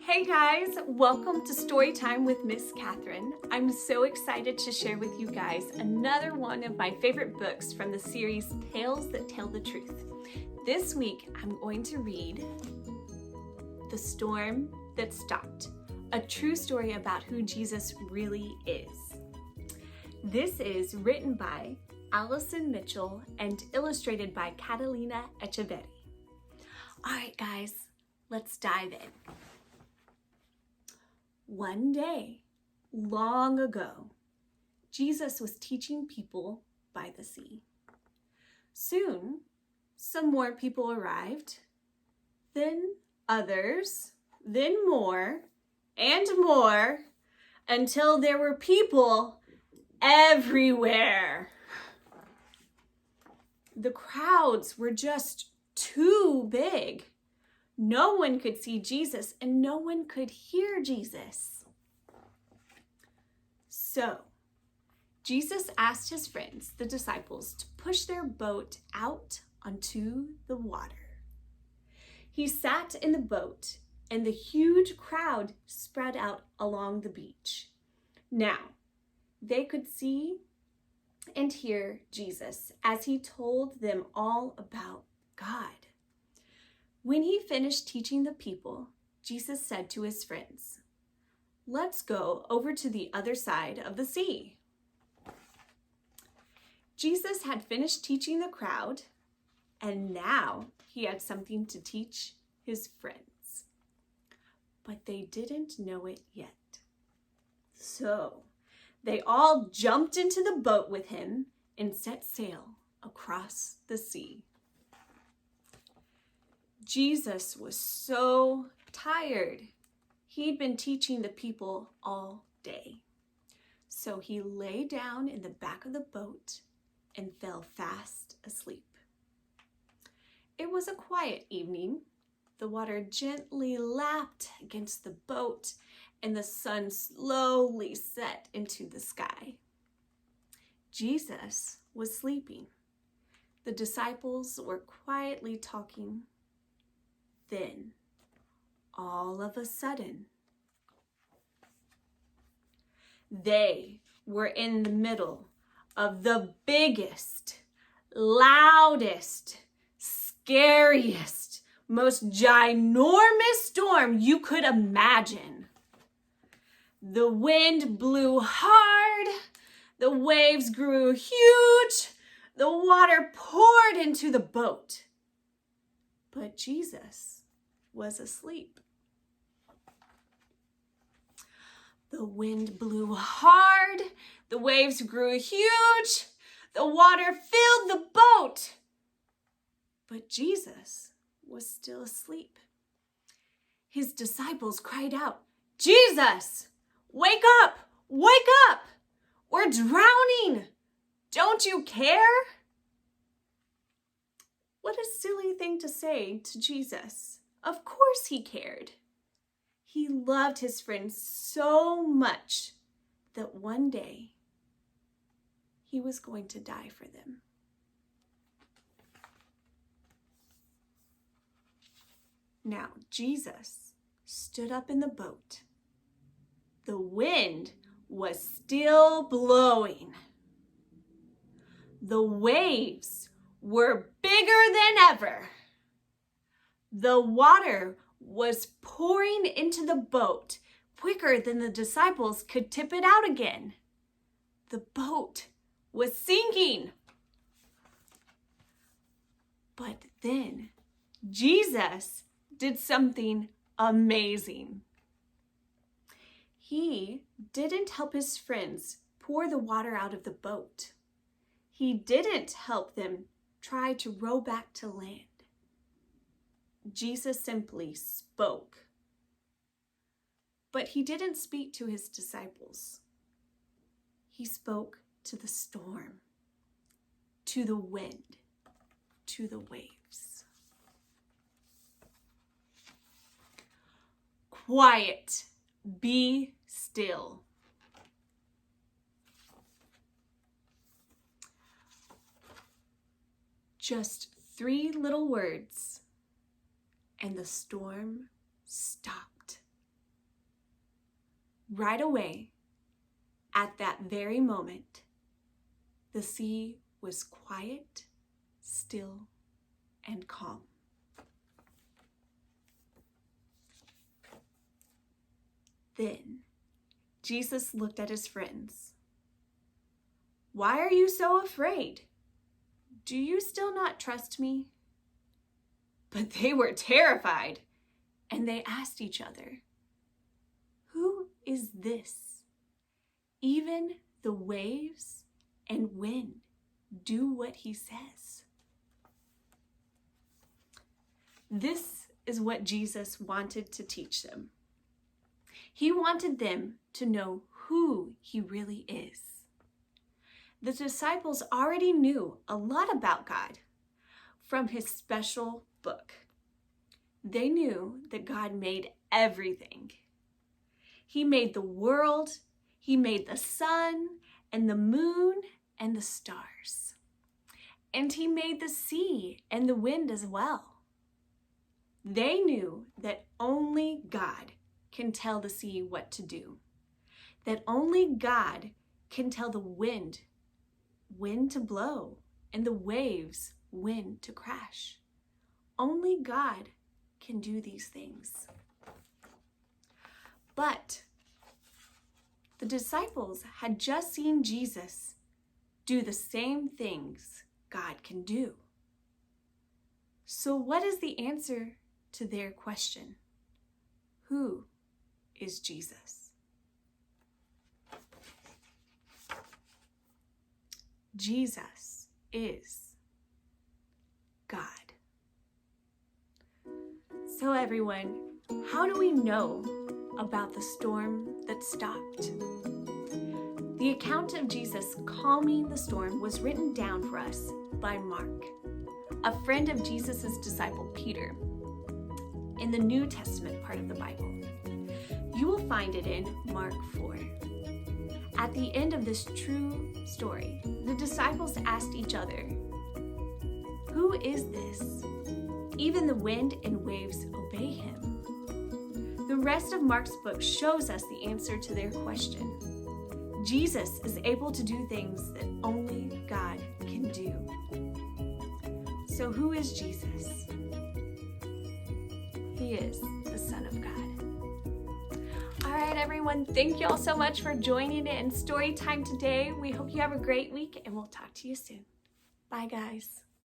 Hey guys, welcome to Storytime with Miss Kathrin. I'm so excited to share with you guys another one of my favorite books from the series Tales That Tell the Truth. This week I'm going to read The Storm That Stopped, a true story about who Jesus really is. This is written by Alison Mitchell and illustrated by Catalina Echeverri. All right guys, let's dive in. One day, long ago, Jesus was teaching people by the sea. Soon, some more people arrived, then others, then more, and more, until there were people everywhere. The crowds were just too big. No one could see Jesus and no one could hear Jesus. So, Jesus asked his friends, the disciples, to push their boat out onto the water. He sat in the boat and the huge crowd spread out along the beach. Now, they could see and hear Jesus as he told them all about God. When he finished teaching the people, Jesus said to his friends, "Let's go over to the other side of the sea." Jesus had finished teaching the crowd, and now he had something to teach his friends. But they didn't know it yet. So they all jumped into the boat with him and set sail across the sea. Jesus was so tired. He'd been teaching the people all day. So he lay down in the back of the boat and fell fast asleep. It was a quiet evening. The water gently lapped against the boat and the sun slowly set into the sky. Jesus was sleeping. The disciples were quietly talking. Then, all of a sudden, they were in the middle of the biggest, loudest, scariest, most ginormous storm you could imagine. The wind blew hard, the waves grew huge, the water poured into the boat. But Jesus was asleep. The wind blew hard, the waves grew huge, the water filled the boat. But Jesus was still asleep. His disciples cried out, "Jesus, wake up, wake up! We're drowning! Don't you care?" What a silly thing to say to Jesus. Of course he cared. He loved his friends so much that one day he was going to die for them. Now, Jesus stood up in the boat. The wind was still blowing. The waves were bigger than ever. The water was pouring into the boat quicker than the disciples could tip it out again. The boat was sinking. But then Jesus did something amazing. He didn't help his friends pour the water out of the boat. He didn't help them try to row back to land. Jesus simply spoke. But he didn't speak to his disciples. He spoke to the storm, to the wind, to the waves. Quiet, be still. Just 3 little words, and the storm stopped. right away, at that very moment, the sea was quiet, still, and calm. Then Jesus looked at his friends. "Why are you so afraid? Do you still not trust me?" But they were terrified, and they asked each other, "Who is this? Even the waves and wind do what he says." This is what Jesus wanted to teach them. He wanted them to know who he really is. The disciples already knew a lot about God from his special book. They knew that God made everything. He made the world, he made the sun and the moon and the stars. And he made the sea and the wind as well. They knew that only God can tell the sea what to do. That only God can tell the wind when to blow and the waves when to crash. Only God can do these things. But the disciples had just seen Jesus do the same things God can do. So what is the answer to their question? Who is Jesus? Jesus is God. So everyone, how do we know about the storm that stopped? The account of Jesus calming the storm was written down for us by Mark, a friend of Jesus' disciple Peter, in the New Testament part of the Bible. You will find it in Mark 4. At the end of this true story, the disciples asked each other, "Who is this? Even the wind and waves obey him." The rest of Mark's book shows us the answer to their question. Jesus is able to do things that only God can do. So who is Jesus? He is the Son of God. All right, everyone, thank you all so much for joining in story time today. We hope you have a great week, and we'll talk to you soon. Bye, guys.